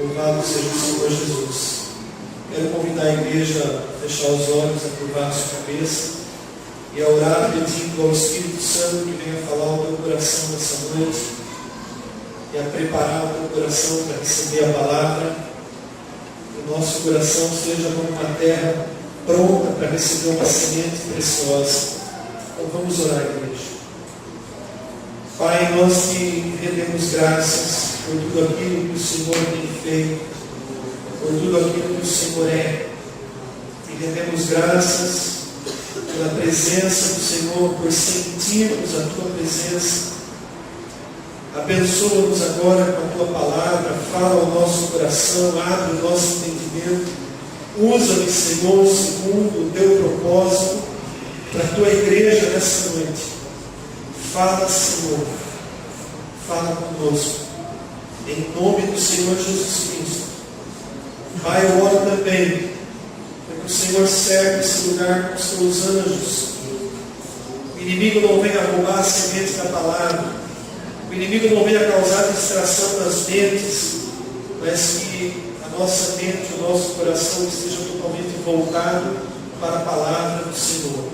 Louvado seja o Senhor Jesus. Quero convidar a igreja a fechar os olhos, a curvar a sua cabeça e a orar pedindo ao Espírito Santo que venha falar ao teu coração nessa noite e a preparar o teu coração para receber a palavra. Que o nosso coração seja como uma terra pronta para receber uma semente preciosa. Então vamos orar, igreja. Pai, nós te rendemos graças por tudo aquilo que o Senhor tem feito, por tudo aquilo que o Senhor é. Te rendemos graças pela presença do Senhor, por sentirmos a tua presença. Abençoa-nos agora com a tua palavra, fala ao nosso coração, abre o nosso entendimento. Usa-me, Senhor, segundo o teu propósito, para a tua igreja nessa noite. Fala, Senhor, fala conosco, em nome do Senhor Jesus Cristo. Pai, eu oro também, para que o Senhor serve esse lugar com os teus anjos. O inimigo não venha roubar a semente da palavra, o inimigo não venha causar distração nas mentes, mas que a nossa mente, o nosso coração esteja totalmente voltado para a palavra do Senhor.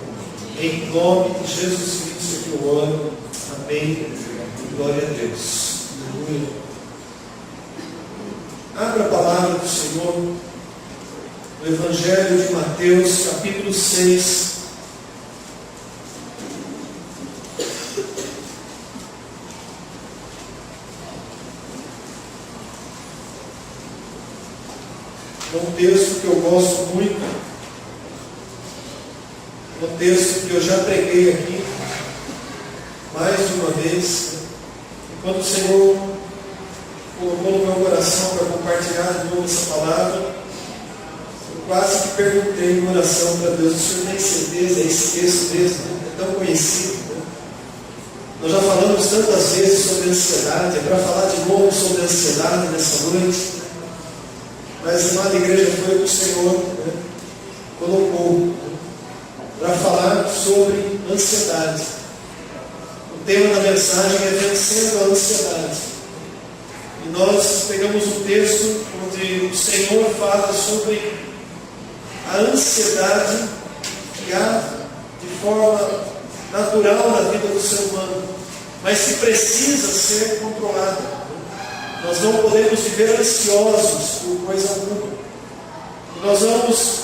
Em nome de Jesus Cristo que eu oro. Amém. Glória a Deus. Aleluia. Abra a palavra do Senhor no Evangelho de Mateus, capítulo 6. É um texto que eu gosto muito. É um texto que eu já preguei aqui mais de uma vez. E quando o Senhor colocou no meu coração para compartilhar de novo essa palavra, eu quase que perguntei em oração para Deus: o Senhor tem certeza? É esse texto mesmo? É tão conhecido, né? Nós já falamos tantas vezes sobre ansiedade. É para falar de novo sobre ansiedade nessa noite. Mas a amada igreja, foi o que o Senhor, né, colocou para falar sobre ansiedade. O tema da mensagem é vencendo a ansiedade. E nós pegamos um texto onde o Senhor fala sobre a ansiedade que há de forma natural na vida do ser humano, mas que precisa ser controlada. Nós não podemos viver ansiosos por coisa alguma. E nós vamos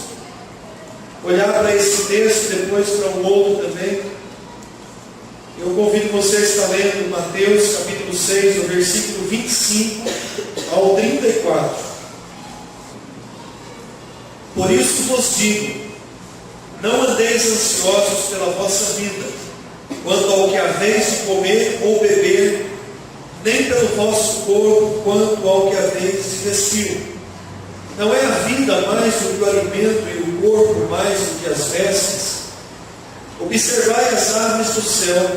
olhar para esse texto, depois para um outro também. Eu convido você a estar lendo Mateus capítulo 6, do versículo 25 ao 34. Por isso vos digo, não andeis ansiosos pela vossa vida, quanto ao que haveis de comer ou beber, nem pelo vosso corpo, quanto ao que haveis de vestir. Não é a vida mais do que o alimento e o corpo mais do que as vestes? Observai as aves do céu,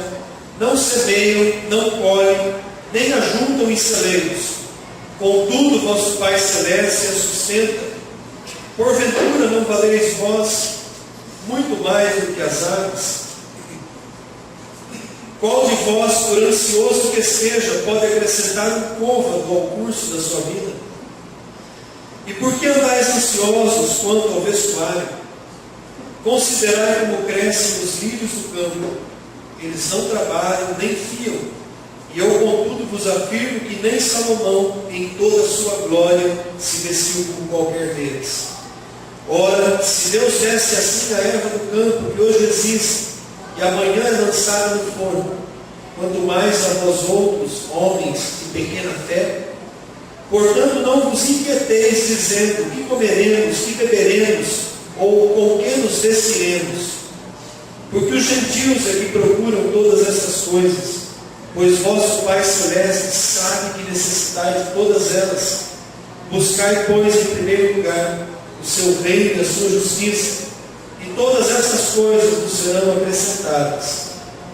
não semeiam, não colhem, nem ajuntam em celeiros. Contudo, vosso Pai Celeste as sustenta. Porventura não valeis vós muito mais do que as aves? Qual de vós, por ansioso que seja, pode acrescentar um côvado ao curso da sua vida? E por que andais ansiosos quanto ao vestuário? Considerai como crescem os lírios do campo. Eles não trabalham nem fiam. E eu, contudo, vos afirmo que nem Salomão, em toda a sua glória, se vestiu como qualquer deles. Ora, se Deus desse assim a erva do campo, que hoje existe, e amanhã é lançada no forno, quanto mais a vós outros, homens de pequena fé. Portanto, não vos inquieteis, dizendo: que comeremos, que beberemos, ou com que nos vestiremos? Porque os gentios é que procuram todas essas coisas, pois vosso Pai Celeste sabe que necessitais de todas elas. Buscai, pois, em primeiro lugar o seu reino e a sua justiça, e todas essas coisas vos serão acrescentadas.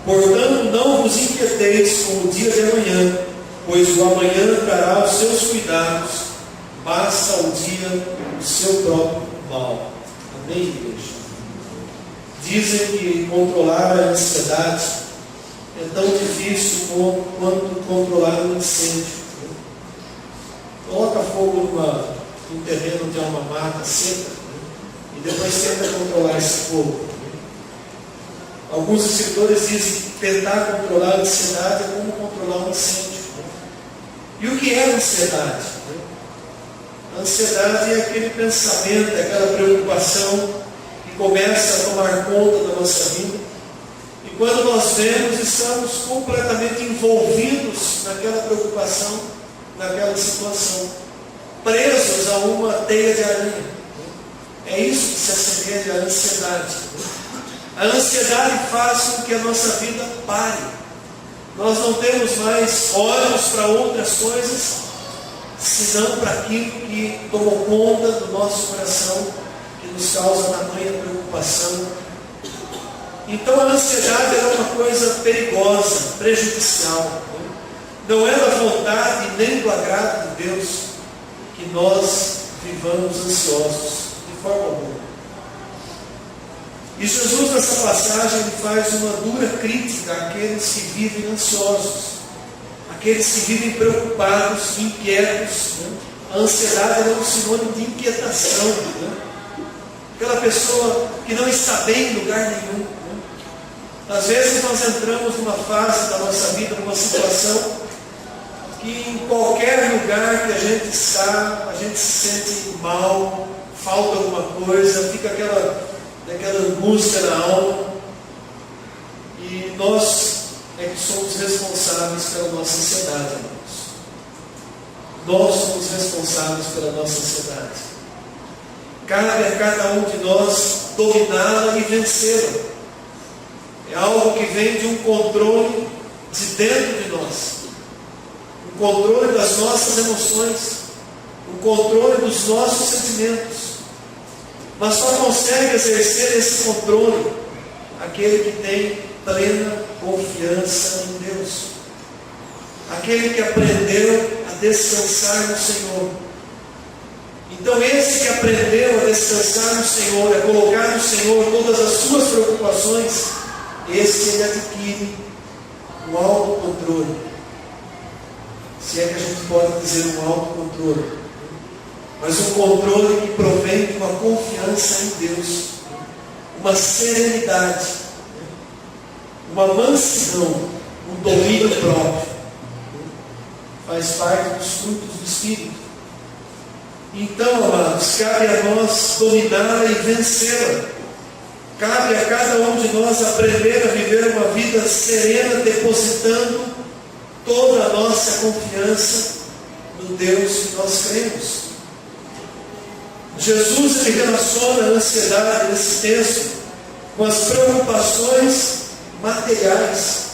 Portanto, não vos inquieteis com o dia de amanhã, pois o amanhã trará os seus cuidados, basta ao dia o seu próprio mal. Amém, igreja? Dizem que controlar a ansiedade é tão difícil quanto controlar um incêndio. coloca fogo num terreno onde há uma mata seca, e depois tenta controlar esse fogo. Alguns escritores dizem que tentar controlar a ansiedade é como controlar um incêndio. E o que é a ansiedade? A ansiedade é aquele pensamento, aquela preocupação que começa a tomar conta da nossa vida. E quando nós vemos, estamos completamente envolvidos naquela preocupação, naquela situação, presos a uma teia de aranha. É isso que se assemelha à ansiedade. A ansiedade faz com que a nossa vida pare. Nós não temos mais olhos para outras coisas, senão para aquilo que tomou conta do nosso coração, que nos causa tamanha preocupação. Então a ansiedade é uma coisa perigosa, prejudicial. Não é da vontade nem do agrado de Deus que nós vivamos ansiosos, de forma alguma. E Jesus, nessa passagem, ele faz uma dura crítica àqueles que vivem ansiosos, aqueles que vivem preocupados, inquietos. A ansiedade é um sinônimo de inquietação. Aquela pessoa que não está bem em lugar nenhum. Às vezes nós entramos numa fase da nossa vida, numa situação, que em qualquer lugar que a gente está, a gente se sente mal, falta alguma coisa, fica aquela angústia na alma, e nós é que somos responsáveis pela nossa ansiedade, irmãos. Nós somos responsáveis pela nossa ansiedade. Cabe a cada um de nós dominá-la e vencê-la. É algo que vem de um controle de dentro de nós, um controle das nossas emoções, um controle dos nossos sentimentos. Mas só consegue exercer esse controle aquele que tem plena confiança em Deus, aquele que aprendeu a descansar no Senhor. Então esse que aprendeu a descansar no Senhor, a colocar no Senhor todas as suas preocupações, esse ele adquire um autocontrole, se é que a gente pode dizer um autocontrole, mas um controle que provém de uma confiança em Deus, uma serenidade, uma mansidão, um domínio próprio. Faz parte dos frutos do Espírito. Então, amados, cabe a nós dominá-la e vencê-la. Cabe a cada um de nós aprender a viver uma vida serena, depositando toda a nossa confiança no Deus que nós cremos. Jesus, ele relaciona a ansiedade nesse texto com as preocupações materiais.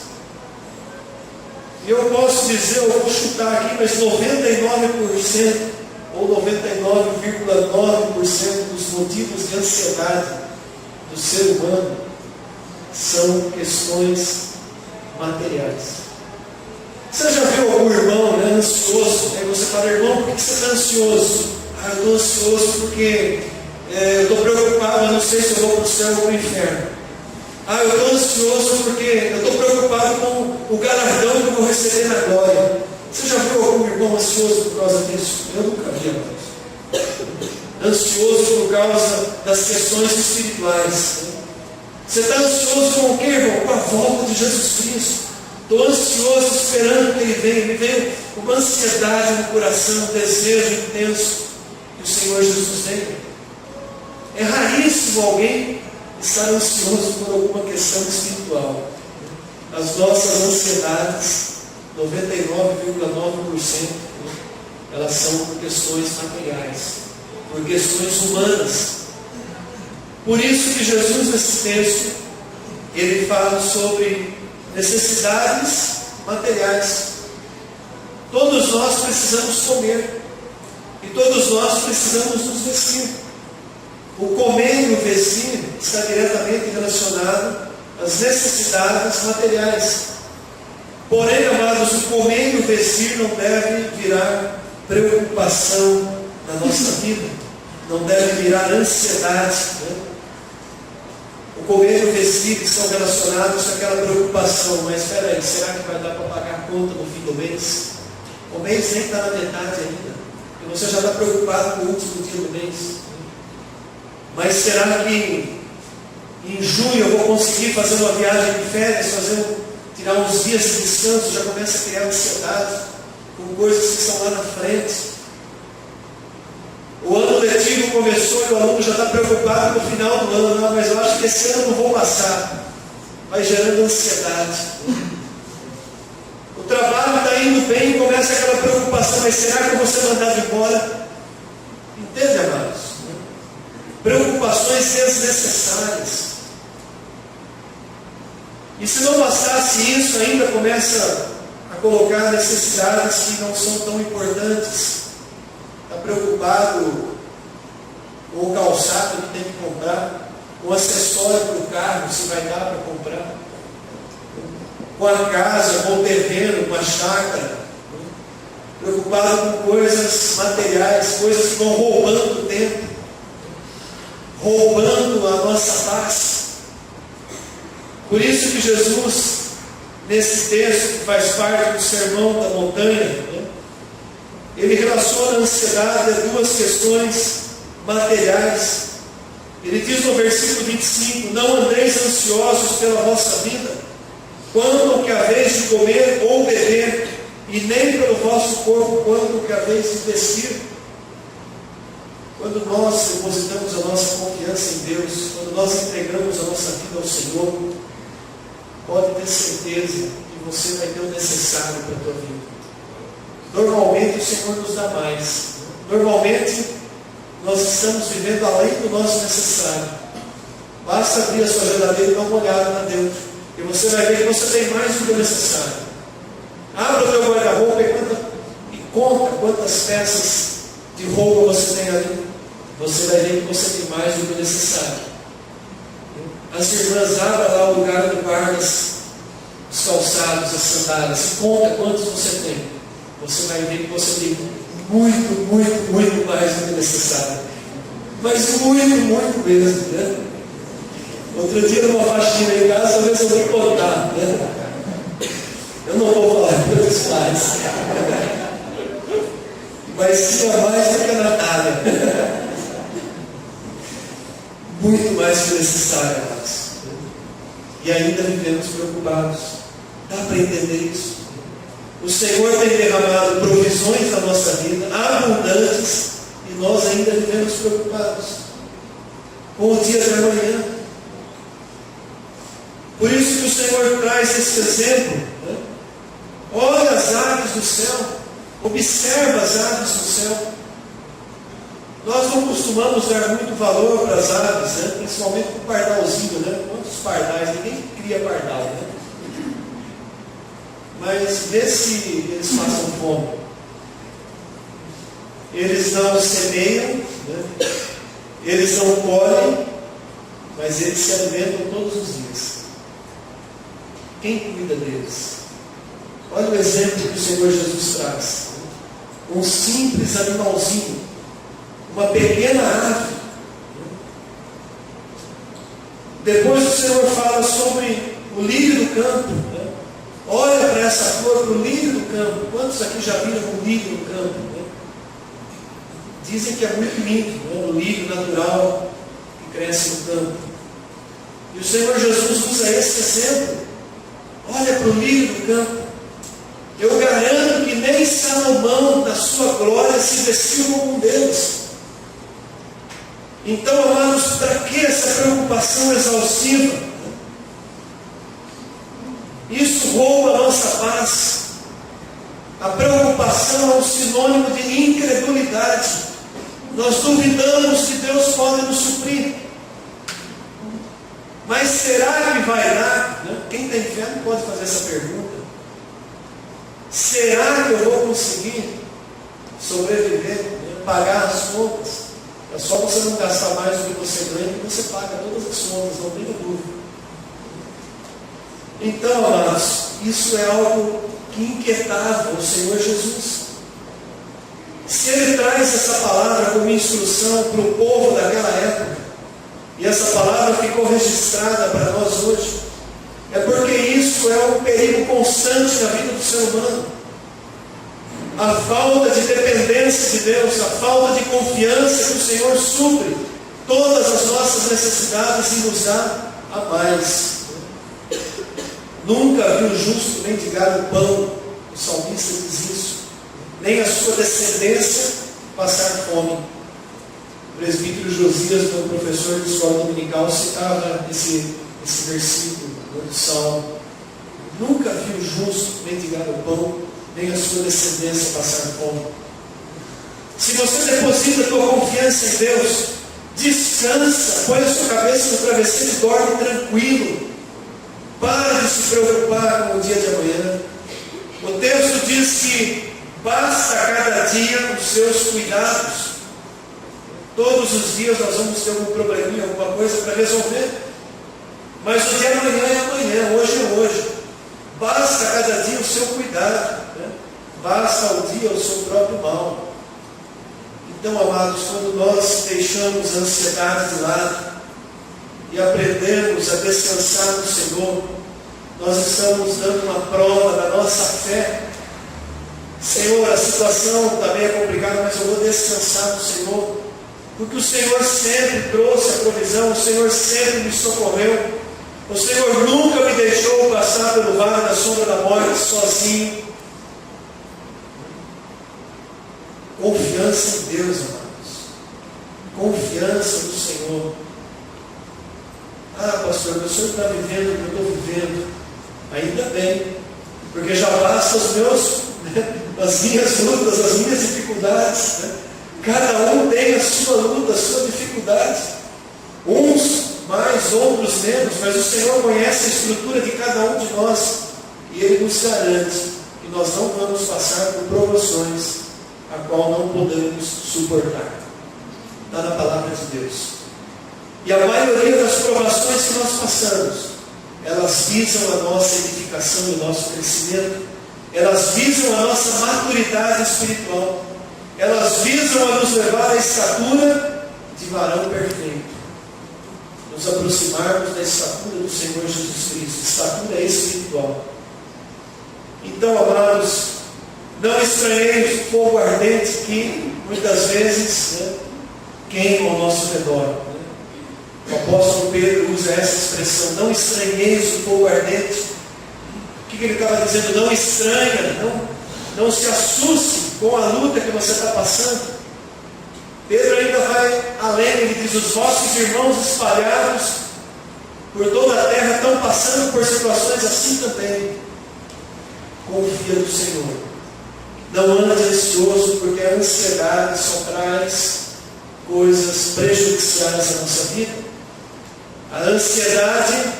E eu posso dizer, eu vou chutar aqui, mas 99% ou 99,9% dos motivos de ansiedade do ser humano são questões materiais. Você já viu algum irmão ansioso? Aí você fala, irmão, por que você está ansioso? Eu estou ansioso porque eu estou preocupado, eu não sei se eu vou para o céu ou para o inferno. Eu estou ansioso porque eu estou preocupado com o galardão que eu vou receber na glória. Você já viu algum irmão ansioso por causa disso? Eu nunca vi, amados. Ansioso por causa das questões espirituais. Você está ansioso com o que, irmão? Com a volta de Jesus Cristo. Estou ansioso esperando que Ele venha. Me veio uma ansiedade no coração, um desejo intenso que o Senhor Jesus venha. É raríssimo alguém estar ansioso por alguma questão espiritual. As nossas ansiedades, 99,9%, elas são por questões materiais, por questões humanas. Por isso que Jesus, nesse texto, ele fala sobre necessidades materiais. Todos nós precisamos comer, e todos nós precisamos nos vestir. O comer e o vestir está diretamente relacionado às necessidades materiais. Porém, amados, o comer e o vestir não deve virar preocupação na nossa vida, não deve virar ansiedade. O comer e o vestir estão relacionados com aquela preocupação, mas espera aí, será que vai dar para pagar a conta no fim do mês? O mês nem está na metade ainda. você já está preocupado com o último dia do mês. Mas será que em junho eu vou conseguir fazer uma viagem de férias, tirar uns dias de descanso? Já começa a criar ansiedade com coisas que estão lá na frente. O ano letivo começou e o aluno já está preocupado no final do ano. Não, mas eu acho que esse ano eu não vou passar. Vai gerando ansiedade. O trabalho está indo bem e começa aquela preocupação, mas será que eu vou ser mandado embora? Entende, amados? Preocupações desnecessárias. E se não bastasse isso, ainda começa a colocar necessidades que não são tão importantes. Está preocupado com o calçado que tem que comprar, com o acessório para o carro, se vai dar para comprar, com a casa, com o terreno, com a chácara, preocupado com coisas materiais, coisas que vão roubando o tempo, roubando a nossa paz. Por isso que Jesus, nesse texto que faz parte do Sermão da Montanha, ele relaciona a ansiedade a duas questões materiais. Ele diz no versículo 25: não andreis ansiosos pela vossa vida, quanto ao que haveis de comer ou beber, e nem pelo vosso corpo, quanto ao que haveis de vestir. Quando nós depositamos a nossa confiança em Deus, quando nós entregamos a nossa vida ao Senhor, pode ter certeza que você vai ter o necessário para a tua vida. Normalmente o Senhor nos dá mais. Normalmente nós estamos vivendo além do nosso necessário. Basta abrir a sua geladeira e dar uma olhada lá dentro, e você vai ver que você tem mais do que o necessário. Abra o teu guarda-roupa e conta quantas peças de roupa você tem ali. Você vai ver que você tem mais do que o necessário. As irmãs, abra lá o lugar do guarda, os calçados, as sandálias, e conta quantos você tem. Você vai ver que você tem muito mais do que necessário. Mas muito mesmo, né? Outro dia, numa faxina em casa, eu resolvi contar, né? Eu não vou falar para os pais, mas tinha mais do que a Natália. Muito mais que necessário, amados. E ainda vivemos preocupados. Dá para entender isso? O Senhor tem derramado provisões na nossa vida, abundantes, e nós ainda vivemos preocupados com o dia de amanhã. Por isso que o Senhor traz esse exemplo, né? Olha as aves do céu, observa as aves do céu. Nós não costumamos dar muito valor para as aves, né? Principalmente para o pardalzinho, né? Quantos pardais? Ninguém cria pardal, né? Mas vê se eles passam fome. Eles não semeiam, né? Eles não colhem, mas eles se alimentam todos os dias. Quem cuida deles? Olha o exemplo que o Senhor Jesus traz. Um simples animalzinho, uma pequena ave. Depois o Senhor fala sobre o lírio do campo, né? Olha para essa flor, para o lírio do campo. Quantos aqui já viram um lírio no campo, né? Dizem que é muito lindo, né? O lírio natural que cresce no campo. E o Senhor Jesus usa esse exemplo. Olha para o lírio do campo. Eu garanto que nem Salomão, na sua glória, se vestiu como um Deus. Então, amados, para que essa preocupação exaustiva? Isso rouba a nossa paz. A preocupação é um sinônimo de incredulidade. Nós duvidamos que Deus pode nos suprir. Mas será que vai dar? Quem tem fé não pode fazer essa pergunta. Será que eu vou conseguir sobreviver, pagar as contas? É só você não gastar mais do que você ganha e você paga todas as contas, não tenha dúvida. Então, amados, isso é algo que inquietava o Senhor Jesus. Se Ele traz essa palavra como instrução para o povo daquela época, e essa palavra ficou registrada para nós hoje, é porque isso é um perigo constante na vida do ser humano. a falta de dependência de Deus, a falta de confiança que o Senhor supre todas as nossas necessidades e nos dá a mais. Nunca vi o justo mendigar o pão, o salmista diz isso, nem a sua descendência passar fome. O presbítero Josias, meu professor de escola dominical, citava esse versículo do Salmo. Nunca vi o justo mendigar o pão, nem a sua descendência passar fome. Se você deposita a tua confiança em Deus, descansa, põe a sua cabeça no travesseiro e dorme tranquilo. Para de se preocupar com o dia de amanhã. O texto diz que basta cada dia os seus cuidados. Todos os dias nós vamos ter algum probleminha, alguma coisa para resolver. Mas o de amanhã é amanhã, hoje é hoje. Basta cada dia o seu cuidado, né? Basta ao dia o seu próprio mal. Então, amados, quando nós deixamos a ansiedade de lado e aprendemos a descansar no Senhor, nós estamos dando uma prova da nossa fé. Senhor, a situação também é complicada, mas eu vou descansar no Senhor, porque o Senhor sempre trouxe a provisão, o Senhor sempre me socorreu, o Senhor nunca me deixou passar pelo vale da sombra da morte sozinho. Confiança em Deus, amados. Confiança no Senhor. Ah, pastor, o senhor está vivendo o que eu estou vivendo. Ainda bem, porque já basta as minhas lutas, as minhas dificuldades. Né? Cada um tem a sua luta, a sua dificuldade. Uns mais, outros menos, mas o Senhor conhece a estrutura de cada um de nós. E Ele nos garante que nós não vamos passar por provações a qual não podemos suportar. Está na palavra de Deus. E a maioria das provações que nós passamos, elas visam a nossa edificação e o nosso crescimento, elas visam a nossa maturidade espiritual, elas visam a nos levar à estatura de varão perfeito, nos aproximarmos da estatura do Senhor Jesus Cristo, estatura espiritual. Então, amados, não estranhemos o fogo ardente que muitas vezes queima ao nosso redor. O apóstolo Pedro usa essa expressão, não estranheis o fogo ardente. O que ele estava dizendo? Não estranha, não se assuste com a luta que você está passando. Pedro ainda vai além, ele diz, os vossos irmãos espalhados por toda a terra estão passando por situações assim também. Confia no Senhor. Não ande ansioso, porque a ansiedade só traz coisas prejudiciais à nossa vida. A ansiedade,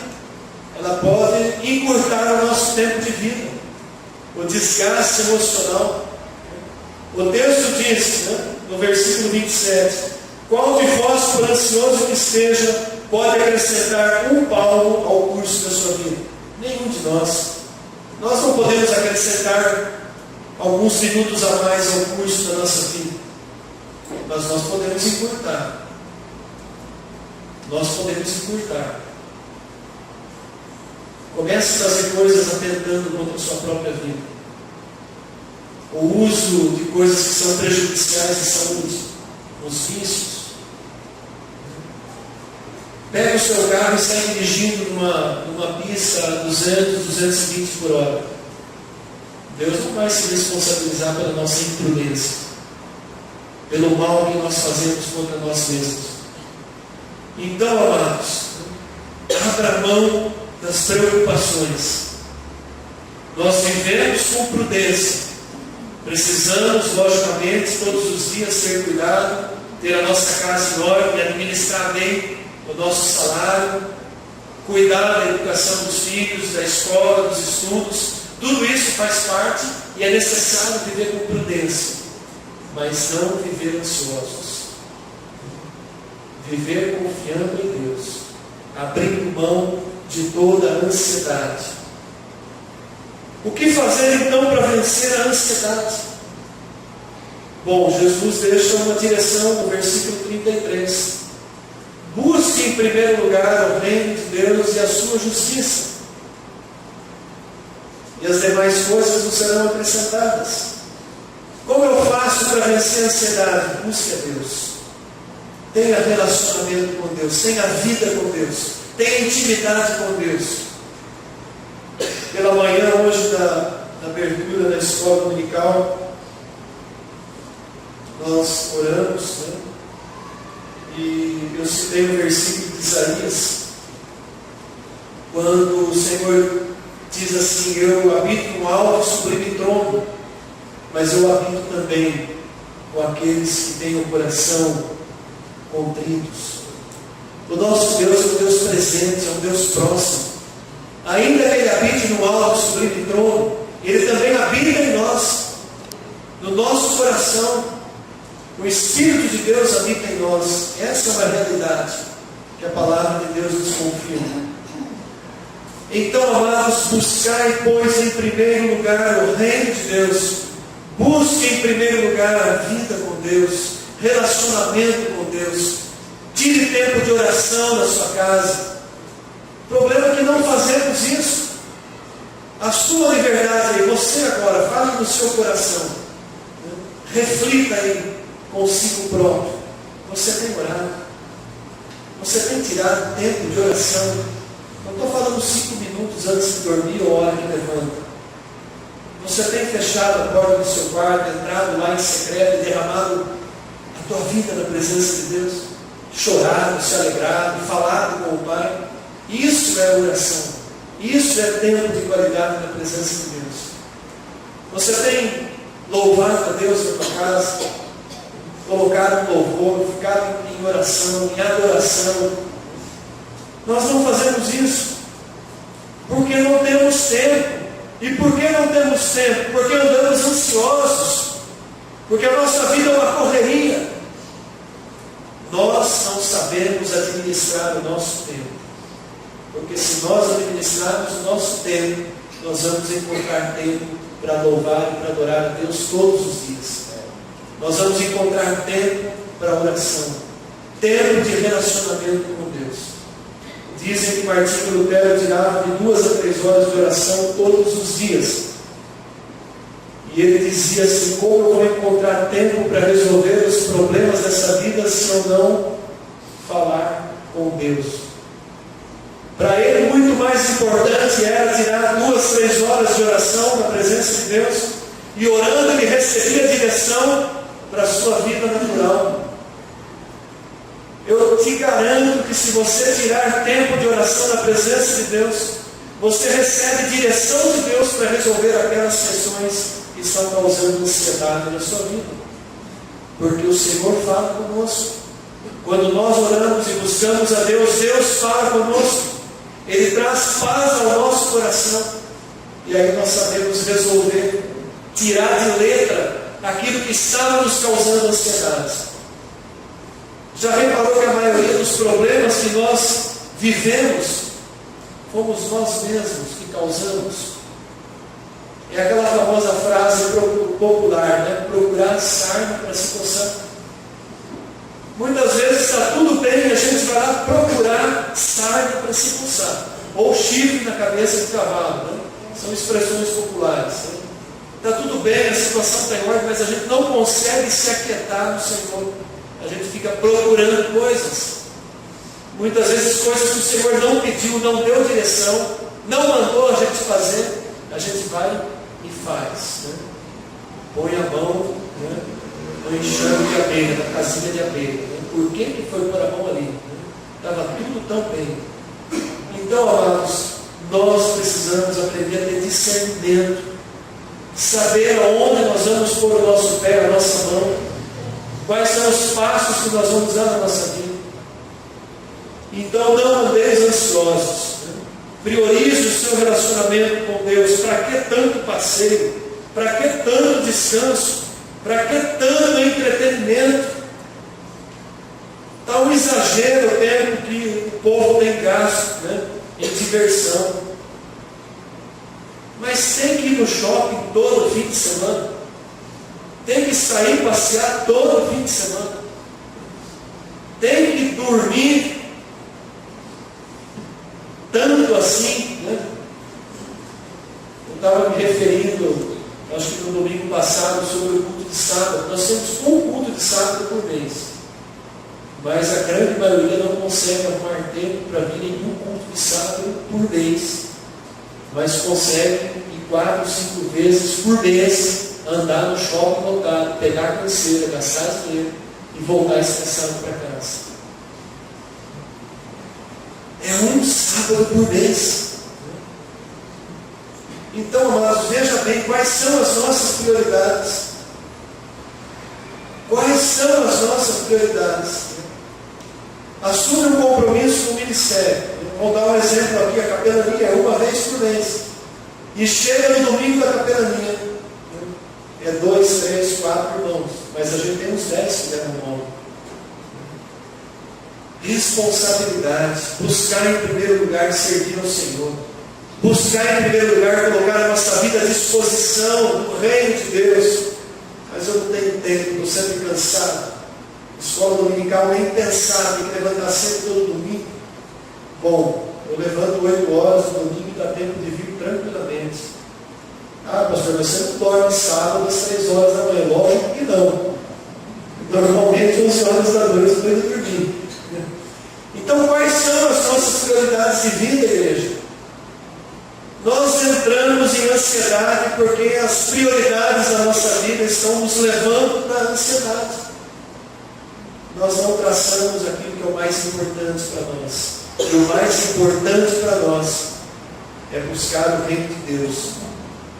ela pode encurtar o nosso tempo de vida, o desgaste emocional. O texto diz, no versículo 27, qual de vós, por ansioso que esteja, pode acrescentar um palmo ao curso da sua vida? Nenhum de nós. Nós não podemos acrescentar alguns minutos a mais ao curso da nossa vida, mas nós podemos encurtar. Nós podemos encurtar. Comece a fazer coisas atentando contra a sua própria vida. O uso de coisas que são prejudiciais à saúde, os vícios. Pega o seu carro e sai dirigindo numa pista a 200, 220 por hora. Deus não vai se responsabilizar pela nossa imprudência, pelo mal que nós fazemos contra nós mesmos. Então, amados, abra mão das preocupações. Nós vivemos com prudência. Precisamos, logicamente, todos os dias ter cuidado, ter a nossa casa em ordem, administrar bem o nosso salário, cuidar da educação dos filhos, da escola, dos estudos. Tudo isso faz parte e é necessário viver com prudência, mas não viver ansiosos. Viver confiando em Deus, abrindo mão de toda a ansiedade. O que fazer então para vencer a ansiedade? Bom, Jesus deixa uma direção no versículo 33. Busque em primeiro lugar o reino de Deus e a sua justiça, e as demais coisas nos serão acrescentadas. Como eu faço para vencer a ansiedade? Busque a Deus. Tenha relacionamento com Deus, tenha vida com Deus, tenha intimidade com Deus. Pela manhã, hoje, na abertura da escola dominical, nós oramos, né? E eu citei o versículo de Isaías, quando o Senhor diz assim: eu habito no alto e sublime trono, mas eu habito também com aqueles que têm o coração contritos. O nosso Deus é um Deus presente, é um Deus próximo. Ainda que Ele habite no alto e sublime trono, Ele também habita em nós, no nosso coração. O Espírito de Deus habita em nós. Essa é uma realidade que a palavra de Deus nos confirma. Então, amados, buscai, pois, em primeiro lugar o reino de Deus. Busque em primeiro lugar a vida com Deus, relacionamento com Deus. Tire tempo de oração na sua casa. O problema é que não fazemos isso. A sua liberdade aí, você agora, fale no seu coração. Reflita aí consigo próprio. Você tem orado? Você tem tirado tempo de oração? Não estou falando 5 minutos antes de dormir ou a hora que levanta. Você tem fechado a porta do seu quarto, entrado lá em secreto e derramado a tua vida na presença de Deus? Chorado, se alegrado, falado com o Pai? Isso é oração. Isso é tempo de qualidade na presença de Deus. Você tem louvado a Deus na tua casa? Colocado um louvor, ficado em oração, em adoração? Nós não fazemos isso porque não temos tempo. E por que não temos tempo? Porque andamos ansiosos, porque a nossa vida é uma correria. Nós não sabemos administrar o nosso tempo, porque se nós administrarmos o nosso tempo, nós vamos encontrar tempo para louvar e para adorar a Deus todos os dias. Nós vamos encontrar tempo para oração, tempo de relacionamento com Deus. Dizem que Martinho Lutero tirava de 2 a 3 horas de oração todos os dias. E ele dizia assim: como eu vou encontrar tempo para resolver os problemas dessa vida se eu não falar com Deus? Para ele, muito mais importante era tirar 2, 3 horas de oração na presença de Deus, e orando ele recebia direção para a sua vida natural. Eu te garanto que se você tirar tempo de oração na presença de Deus, você recebe direção de Deus para resolver aquelas questões que estão causando ansiedade na sua vida. Porque o Senhor fala conosco. Quando nós oramos e buscamos a Deus, Deus fala conosco. Ele traz paz ao nosso coração. E aí nós sabemos resolver, tirar de letra aquilo que estava nos causando ansiedade. Já reparou que a maioria dos problemas que nós vivemos, fomos nós mesmos que causamos? É aquela famosa frase popular, né? Procurar sarna para se coçar. Muitas vezes está tudo bem e a gente vai lá procurar sarna para se coçar. Ou chifre na cabeça de cavalo, né? São expressões populares. Né? Está tudo bem, a situação está em ordem, mas a gente não consegue se aquietar no Senhor. A gente fica procurando coisas. Muitas vezes coisas que o Senhor não pediu, não deu direção, não mandou a gente fazer, a gente vai e faz. Né? Põe a mão, né, no enxame de abelha, na casinha de abelha. Né? Por que foi pôr a mão ali? Estava tudo tão bem. Então, amados, nós precisamos aprender a ter discernimento, saber aonde nós vamos pôr o nosso pé, a nossa mão, quais são os passos que nós vamos dar na nossa vida. Então não andeis ansiosos, né? Priorize o seu relacionamento com Deus. Para que tanto passeio? Para que tanto descanso? Para que tanto entretenimento? Está um exagero o tempo que o povo tem gasto, né, em diversão. Mas tem que ir no shopping todo fim de semana. Tem que sair passear todo fim de semana. Tem que dormir tanto assim, né? Eu estava me referindo, acho que no domingo passado, sobre o culto de nós temos um culto de sábado por mês. Mas a grande maioria não consegue arrumar tempo para vir em um culto de sábado por mês. Mas consegue ir 4 ou 5 vezes por mês andar no shopping lotado, pegar a canseira, gastar dinheiro e voltar estressado para casa. É um sábado por mês. Então, amados, veja bem quais são as nossas prioridades. Quais são as nossas prioridades? Assume um compromisso com o ministério. Vou dar um exemplo aqui, a capelania é uma vez por mês. E chega no domingo da capelania. É 2, 3, 4 irmãos. Mas a gente tem uns 10 que levam o nome. Responsabilidade. Buscar em primeiro lugar servir ao Senhor. Buscar em primeiro lugar colocar a nossa vida à disposição do reino de Deus. Mas eu não tenho tempo, estou sempre cansado. Escola dominical, nem pensar, tem que levantar sempre todo domingo. Bom, eu levanto 8 horas no domingo e dá tempo de vir tranquilamente. Ah, pastor, você não dorme sábado às 3 horas da manhã. Lógico que não. Normalmente 11 horas da noite eu estou indo dormir. Então, quais são as nossas prioridades de vida, igreja? Nós entramos em ansiedade porque as prioridades da nossa vida estão nos levando para a ansiedade. Nós não traçamos aquilo que é o mais importante para nós. E o mais importante para nós é buscar o reino de Deus,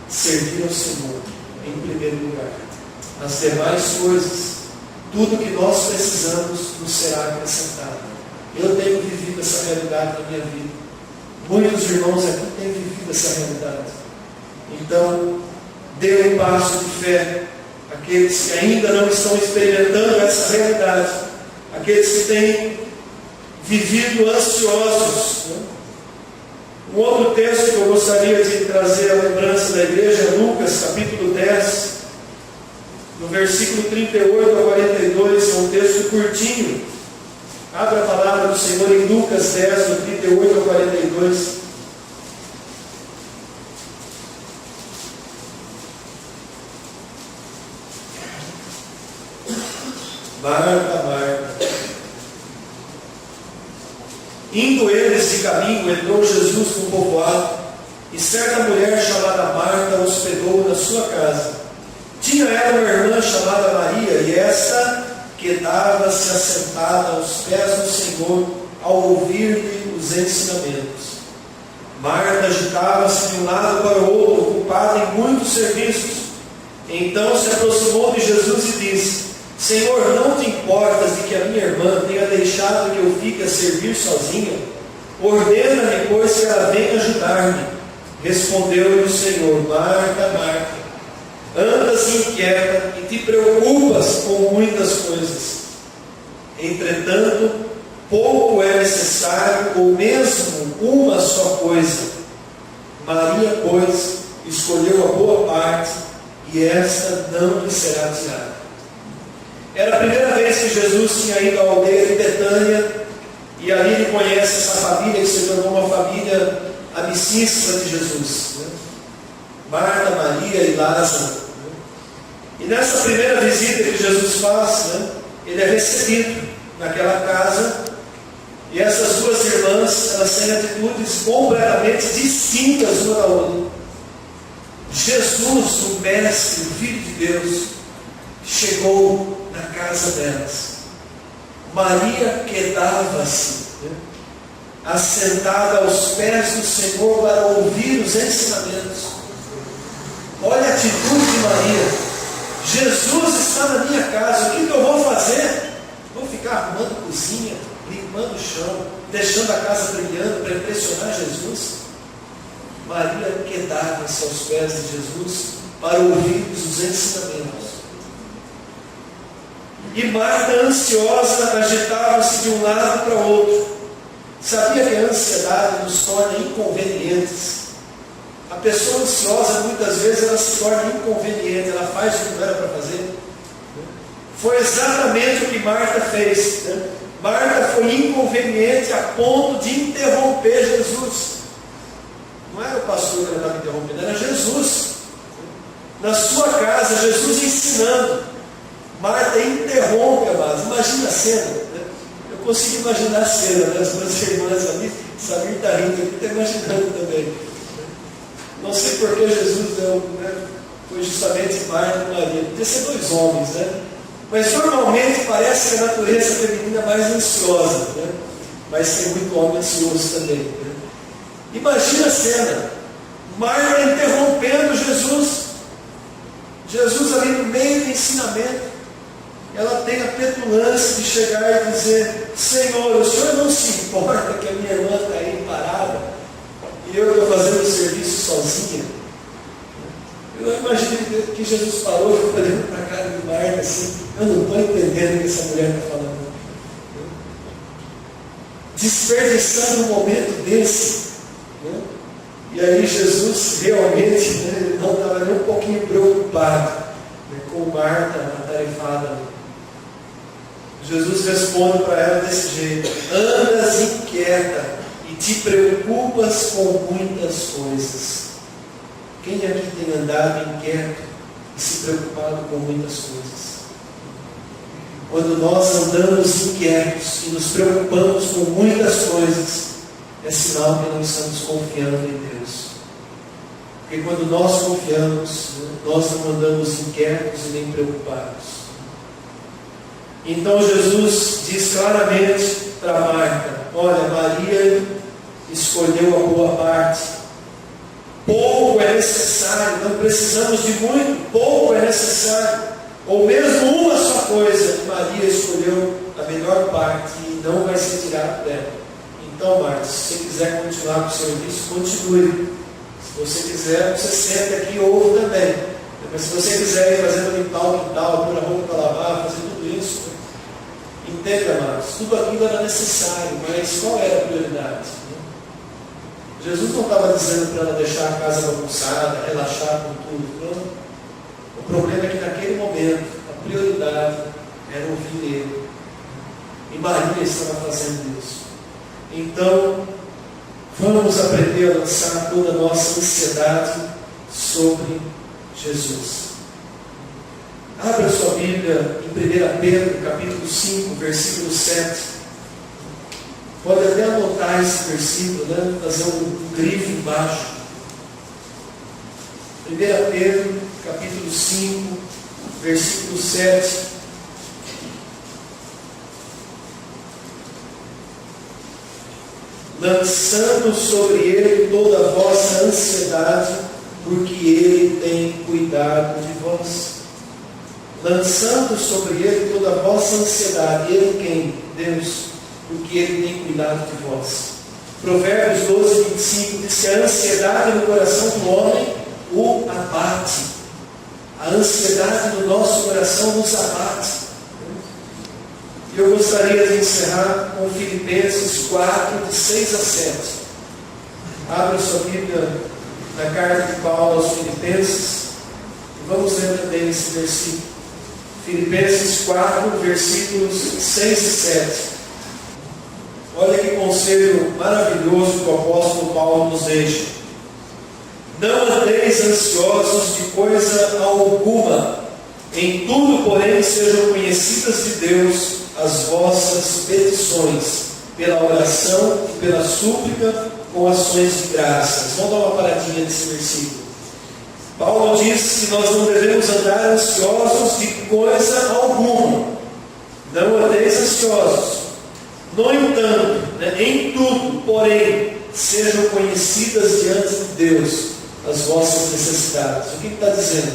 servir ao Senhor em primeiro lugar. As demais coisas, tudo que nós precisamos nos será acrescentado. Eu tenho vivido essa realidade na minha vida. Muitos irmãos aqui têm vivido essa realidade. Então, dê um passo de fé. Aqueles que ainda não estão experimentando essa realidade, aqueles que têm vivido ansiosos. Um outro texto que eu gostaria de trazer à lembrança da igreja é Lucas, capítulo 10, no versículo 38 a 42, é um texto curtinho. Abra a palavra do Senhor em Lucas 10, do 38 a 42. Marta. Indo eles de caminho, entrou Jesus no povoado, e certa mulher chamada Marta hospedou na sua casa. Tinha ela uma irmã chamada Maria, e esta quedava-se assentada aos pés do Senhor, ao ouvir-lhe os ensinamentos. Marta agitava-se de um lado para o outro, ocupada em muitos serviços. Então se aproximou de Jesus e disse: Senhor, não te importas de que a minha irmã tenha deixado que eu fique a servir sozinha? Ordena-me, pois, que ela venha ajudar-me. Respondeu-lhe o Senhor: Marta, Marta, andas inquieta e te preocupas com muitas coisas. Entretanto, pouco é necessário, ou mesmo uma só coisa. Maria, pois, escolheu a boa parte, e esta não lhe será tirada. Era a primeira vez que Jesus tinha ido à aldeia de Betânia, e ali ele conhece essa família que se tornou uma família amicíssima de Jesus, né? Marta, Maria e Lázaro. E nessa primeira visita que Jesus faz, né, ele é recebido naquela casa, e essas duas irmãs, elas têm atitudes completamente distintas uma da outra. Jesus, o Mestre, o Filho de Deus, chegou na casa delas. Maria quedava-se, né, assentada aos pés do Senhor para ouvir os ensinamentos. Olha a atitude de Maria. Jesus está na minha casa, o que eu vou fazer? Vou ficar arrumando a cozinha, limpando o chão, deixando a casa brilhando para impressionar Jesus? Maria quedava-se aos pés de Jesus para ouvir os ensinamentos. E Marta, ansiosa, agitava-se de um lado para o outro. Sabia que a ansiedade nos torna inconvenientes? A pessoa ansiosa, muitas vezes, ela se torna inconveniente, ela faz o que não era para fazer. Foi exatamente o que Marta fez, né? Marta foi inconveniente a ponto de interromper Jesus. Não era o pastor que ela estava interrompendo, era Jesus. Na sua casa, Jesus ensinando. Marta interrompe, amados. Imagina a cena, né? Eu consigo imaginar a cena, né? As minhas irmãs ali, Samir está rindo aqui, está imaginando também. Não sei porque Jesus deu, né? Foi justamente Marta e Maria. Podia ser dois homens, né? Mas normalmente parece que a natureza feminina é mais ansiosa, né? Mas tem muito homem ansioso também, né? Imagina a cena. Marta interrompendo Jesus. Jesus ali no meio do ensinamento. Ela tem a petulância de chegar e dizer: Senhor, o Senhor não se importa que a minha irmã está aí parada e eu estou fazendo o serviço sozinha? Eu imagino que Jesus parou e ficou olhando para a cara de Marta assim: eu não estou entendendo o que essa mulher está falando. Desperdiçando um momento desse, né? E aí Jesus realmente, né, não estava nem um pouquinho preocupado, né, com Marta atarefada. Jesus responde para ela desse jeito: andas inquieta e te preocupas com muitas coisas. Quem aqui tem andado inquieto e se preocupado com muitas coisas? Quando nós andamos inquietos e nos preocupamos com muitas coisas, é sinal que não estamos confiando em Deus. Porque quando nós confiamos, nós não andamos inquietos e nem preocupados. Então Jesus diz claramente para Marta: olha, Maria escolheu a boa parte. Pouco é necessário, não precisamos de muito, pouco é necessário. Ou mesmo uma só coisa, Maria escolheu a melhor parte e não vai ser tirado dela. Então, Marta, se você quiser continuar com o serviço, continue. Se você quiser, você senta aqui e ouve também. Mas se você quiser ir fazendo limpar o quintal, pôr a roupa para lavar, fazer tudo isso, entenda, amados, tudo aquilo era necessário, mas qual era a prioridade? Jesus não estava dizendo para ela deixar a casa bagunçada, relaxar com tudo. Não. O problema é que naquele momento, a prioridade era ouvir Ele. E Maria estava fazendo isso. Então, vamos aprender a lançar toda a nossa ansiedade sobre Jesus. Abra sua Bíblia em 1 Pedro, capítulo 5, versículo 7. Pode até anotar esse versículo, né? Fazer um grifo embaixo. 1 Pedro, capítulo 5, versículo 7. Lançando sobre Ele toda a vossa ansiedade, porque Ele tem cuidado de vós. Lançando sobre Ele toda a vossa ansiedade. Ele quem? Deus. Porque Ele tem cuidado de vós. Provérbios 12, 25 diz que a ansiedade no coração do homem o abate. A ansiedade no nosso coração nos abate. E eu gostaria de encerrar com Filipenses 4, de 6 a 7. Abra sua Bíblia na carta de Paulo aos Filipenses e vamos ler também esse versículo. Filipenses 4, versículos 6 e 7. Olha que conselho maravilhoso que o apóstolo Paulo nos deixa. Não andeis ansiosos de coisa alguma, em tudo, porém, sejam conhecidas de Deus as vossas petições, pela oração e pela súplica, com ações de graças. Vamos dar uma paradinha nesse versículo. Paulo diz que nós não devemos andar ansiosos de coisa alguma. Não andeis ansiosos. No entanto, em tudo, porém, sejam conhecidas diante de Deus as vossas necessidades. O que está dizendo?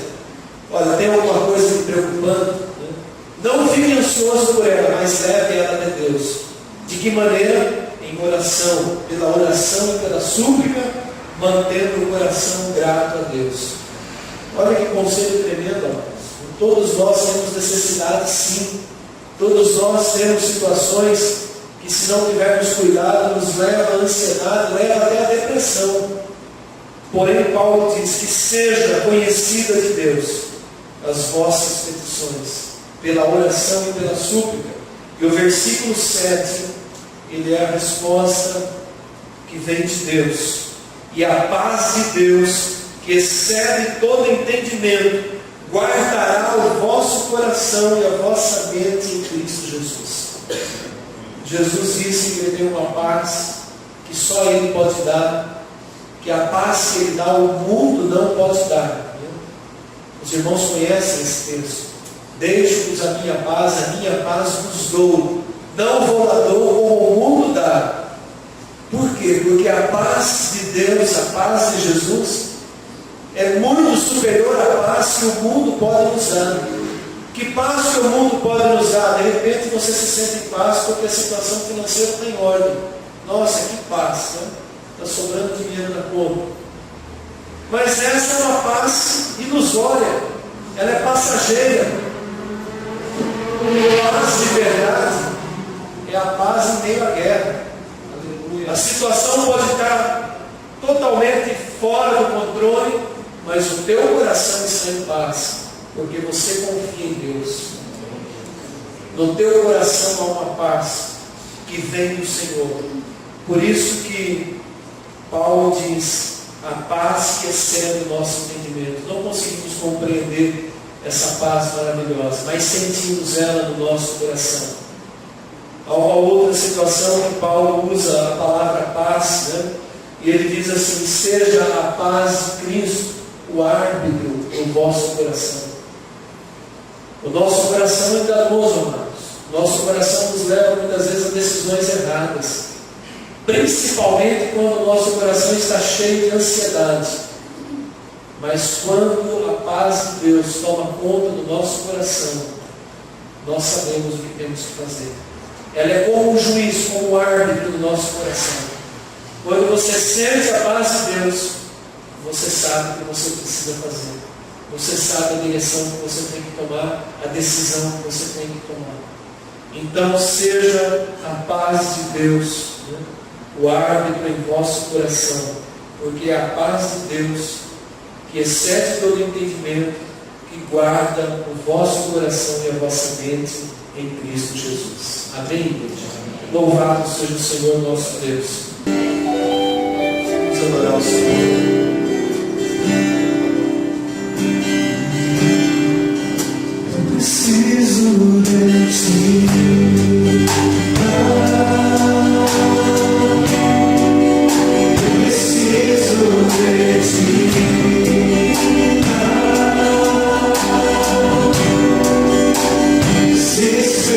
Olha, tem alguma coisa me preocupando? Não fique ansioso por ela, mas leve ela até Deus. De que maneira? Em oração, pela oração e pela súplica, mantendo o coração grato a Deus. Olha que conselho tremendo, amados. Todos nós temos necessidades, sim. Todos nós temos situações que, se não tivermos cuidado, nos leva à ansiedade, leva até à depressão. Porém, Paulo diz que seja conhecida de Deus as vossas petições, pela oração e pela súplica. E o versículo 7, ele é a resposta que vem de Deus. E a paz de Deus, que excede todo entendimento, guardará o vosso coração e a vossa mente em Cristo Jesus. Jesus disse que Ele tem uma paz que só Ele pode dar, que a paz que Ele dá o mundo não pode dar. Os irmãos conhecem esse texto. Deixo-vos a minha paz vos dou. Não vou lá dou como o mundo dá. Por quê? Porque a paz de Deus, a paz de Jesus, é muito superior à paz que o mundo pode nos dar. Que paz que o mundo pode nos dar? De repente você se sente em paz porque a situação financeira está em ordem. Nossa, que paz, né? Está sobrando dinheiro na conta. Mas essa é uma paz ilusória, ela é passageira. A paz de verdade é a paz em meio à guerra. A situação pode estar totalmente fora do controle, mas o teu coração está em paz, porque você confia em Deus. No teu coração há uma paz que vem do Senhor. Por isso que Paulo diz: a paz que excede o nosso entendimento. Não conseguimos compreender essa paz maravilhosa, mas sentimos ela no nosso coração. Há uma outra situação que Paulo usa a palavra paz, né? E ele diz assim: seja a paz de Cristo o árbitro do vosso coração. O nosso coração é enganoso, amados. Nosso coração nos leva muitas vezes a decisões erradas, principalmente quando o nosso coração está cheio de ansiedade. Mas quando a paz de Deus toma conta do nosso coração, nós sabemos o que temos que fazer. Ela é como um juiz, como um árbitro do nosso coração. Quando você sente a paz de Deus, você sabe o que você precisa fazer. Você sabe a direção que você tem que tomar, a decisão que você tem que tomar. Então seja a paz de Deus, né, o árbitro em vosso coração, porque é a paz de Deus, que excede todo entendimento, que guarda o vosso coração e a vossa mente em Cristo Jesus. Amém, igreja? Louvado seja o Senhor nosso Deus. Vamos adorar o Senhor. Preciso de ti. Preciso de ti. Preciso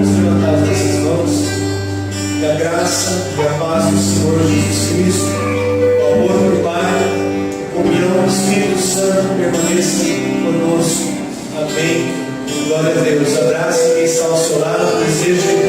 Vamos levantar as nossas mãos. Que a graça e a paz do Senhor Jesus Cristo, o amor do Pai, a comunhão do Espírito Santo permaneça conosco. Amém. Glória a Deus. Abraço quem está ao seu lado. Desejo